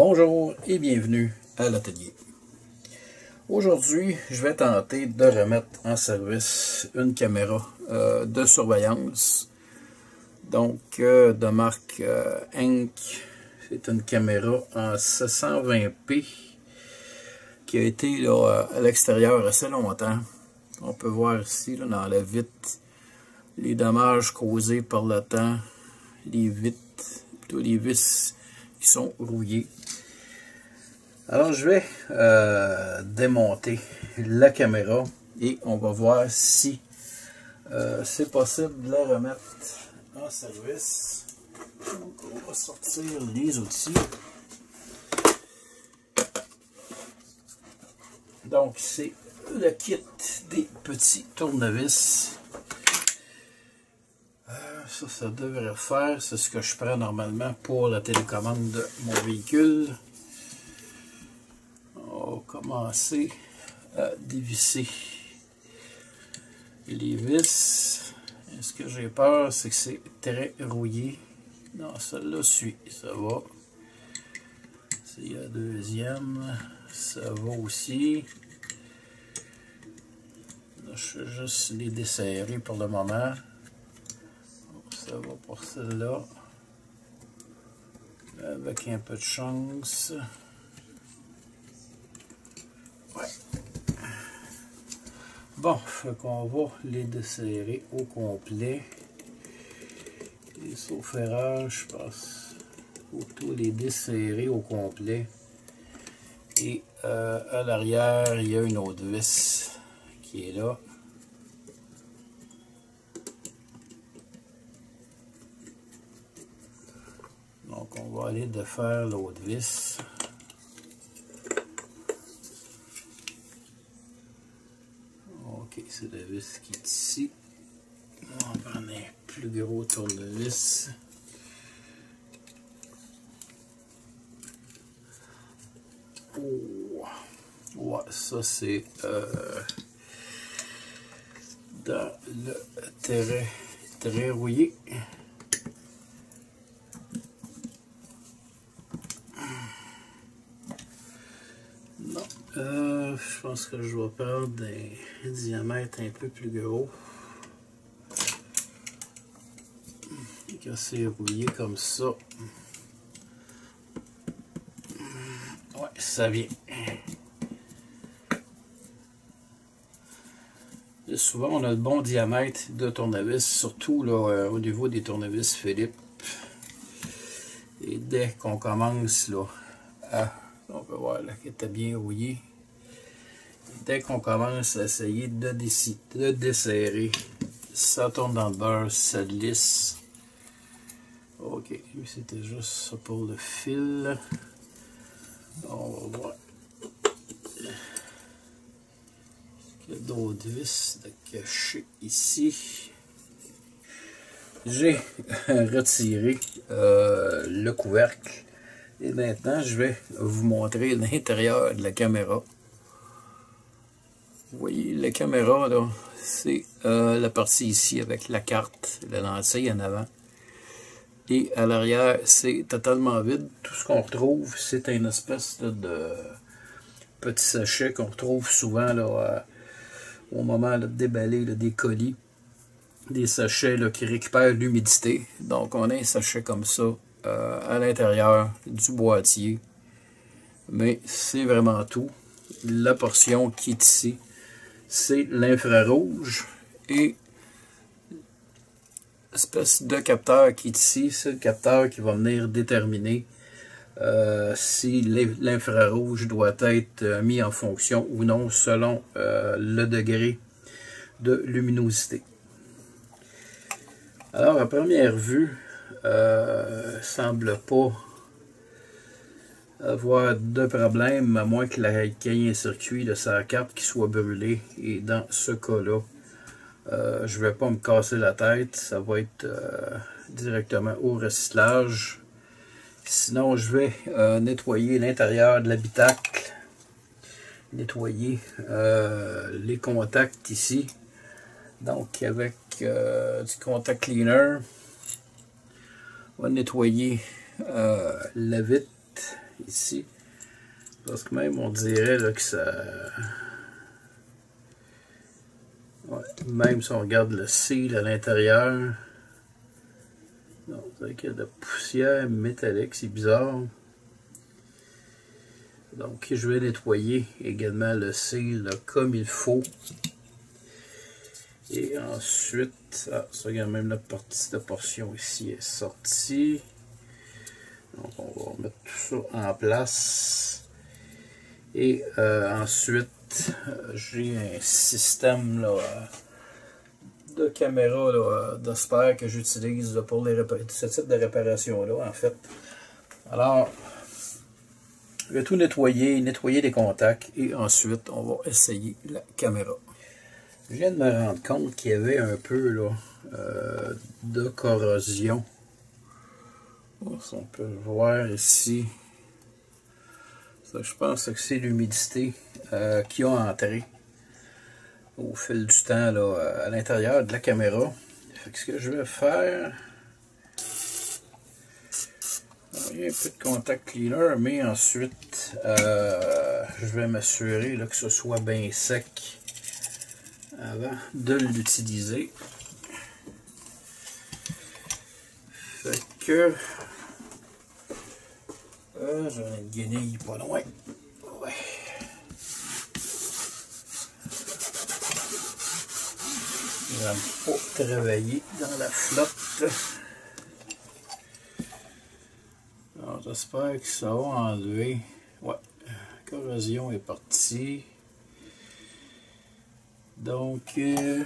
Bonjour et bienvenue à l'atelier. Aujourd'hui, je vais tenter de remettre en service une caméra de surveillance. Donc, de marque Henk. C'est une caméra en 720p qui a été là, à l'extérieur assez longtemps. On peut voir ici là, dans la vitre les dommages causés par le temps, les vitres, plutôt les vis qui sont rouillées. Alors je vais démonter la caméra et on va voir si c'est possible de la remettre en service. Donc on va sortir les outils. Donc c'est le kit des petits tournevis. Ça devrait faire. C'est ce que je prends normalement pour la télécommande de mon véhicule. On va commencer à dévisser les vis. Et ce que j'ai peur, c'est que c'est très rouillé. Non, celle-là suit, ça va. C'est la deuxième, ça va aussi. Là, je vais juste les desserrer pour le moment. Ça va pour celle-là. Avec un peu de chance. Ouais. Bon, fait qu'on va les desserrer au complet. Les saufferrages, je pense. Il faut tout les desserrer au complet. Et à l'arrière, il y a une autre vis qui est là. Donc on va aller défaire l'autre vis. Ok, c'est la vis qui est ici. On va prendre un plus gros tournevis. Oh. Ouais, ça c'est dans le terrain très rouillé. Je pense que je vais prendre des diamètres un peu plus gros. Quand c'est rouillé comme ça. Ouais, ça vient. Et souvent, on a le bon diamètre de tournevis, surtout là, au niveau des tournevis Philips. Et dès qu'on commence là, on peut voir là qu'il était bien rouillé. Dès qu'on commence à essayer de desserrer, ça tourne dans le beurre, ça glisse. Ok, lui c'était juste ça pour le fil. On va voir. Il y a d'autres vis de cacher ici. J'ai retiré le couvercle. Et maintenant, je vais vous montrer l'intérieur de la caméra. Vous voyez, la caméra, là, c'est la partie ici avec la carte, la lentille en avant. Et à l'arrière, c'est totalement vide. Tout ce qu'on retrouve, c'est une espèce de petit sachet qu'on retrouve souvent là, au moment là, de déballer là, des colis. Des sachets là, qui récupèrent l'humidité. Donc, on a un sachet comme ça à l'intérieur du boîtier. Mais c'est vraiment tout. La portion qui est ici, c'est l'infrarouge et l'espèce de capteur qui est ici, c'est le capteur qui va venir déterminer si l'infrarouge doit être mis en fonction ou non selon le degré de luminosité. Alors à première vue, semble pas avoir de problème, à moins qu'il y ait un circuit de sa carte qui soit brûlé. Et dans ce cas-là, je ne vais pas me casser la tête, ça va être directement au recyclage. Sinon, je vais nettoyer l'intérieur de l'habitacle, nettoyer les contacts ici. Donc avec du contact cleaner, on va nettoyer la vitre ici. Parce que même on dirait là, que ça... Ouais, même si on regarde le seal à l'intérieur, on dirait qu'il y a de la poussière métallique, c'est bizarre. Donc je vais nettoyer également le seal là, comme il faut. Et ensuite, ça regarde même la portion ici est sortie. Donc on va remettre tout ça en place. Et ensuite, j'ai un système là, de caméra d'Osper que j'utilise pour ce type de réparation-là, en fait. Alors, je vais tout nettoyer les contacts et ensuite, on va essayer la caméra. Je viens de me rendre compte qu'il y avait un peu là, de corrosion. Si on peut le voir ici. Ça, je pense que c'est l'humidité qui a entré au fil du temps là, à l'intérieur de la caméra. Fait que ce que je vais faire, il y a un peu de contact cleaner, mais ensuite je vais m'assurer que ce soit bien sec avant de l'utiliser. Fait que j'en ai une guenille pas loin. Ouais. J'aime pas travailler dans la flotte. Alors j'espère que ça va enlever. Ouais, la corrosion est partie. Donc je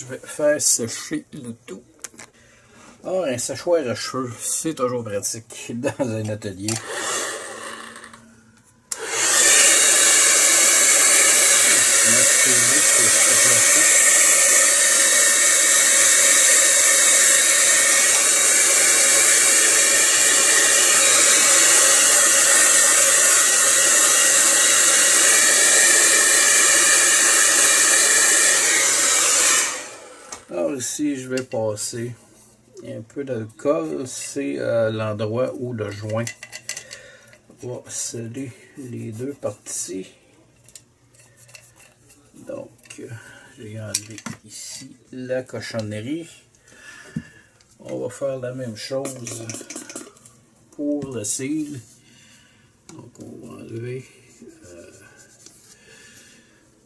vais faire sécher le tout. Alors un séchoir à cheveux, c'est toujours pratique dans un atelier. Alors ici, je vais passer un peu d'alcool. C'est l'endroit où le joint va sceller les deux parties. Donc, j'ai enlevé ici la cochonnerie. On va faire la même chose pour le seal. Donc, on va enlever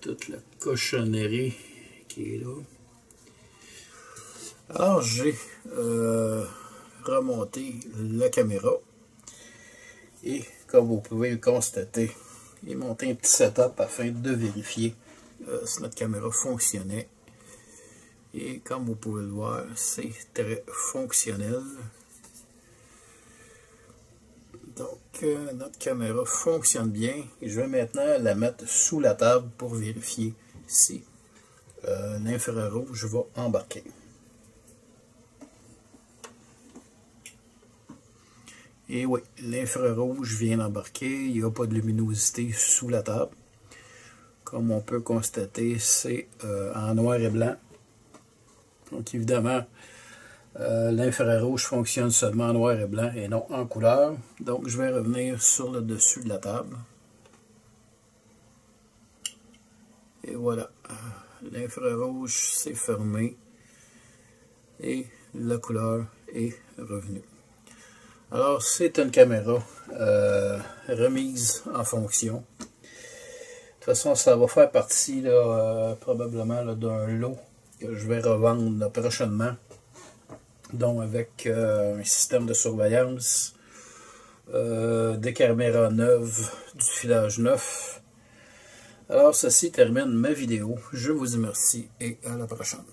toute la cochonnerie qui est là. Alors, j'ai remonté la caméra et comme vous pouvez le constater, j'ai monté un petit setup afin de vérifier si notre caméra fonctionnait. Et comme vous pouvez le voir, c'est très fonctionnel. Donc, notre caméra fonctionne bien. Et je vais maintenant la mettre sous la table pour vérifier si l'infrarouge va embarquer. Et oui, l'infrarouge vient d'embarquer, il n'y a pas de luminosité sous la table. Comme on peut constater, c'est en noir et blanc. Donc évidemment, l'infrarouge fonctionne seulement en noir et blanc et non en couleur. Donc je vais revenir sur le dessus de la table. Et voilà, l'infrarouge s'est fermé et la couleur est revenue. Alors, c'est une caméra remise en fonction. De toute façon, ça va faire partie là, probablement d'un lot que je vais revendre là, prochainement. Donc, avec un système de surveillance, des caméras neuves, du filage neuf. Alors, ceci termine ma vidéo. Je vous remercie et à la prochaine.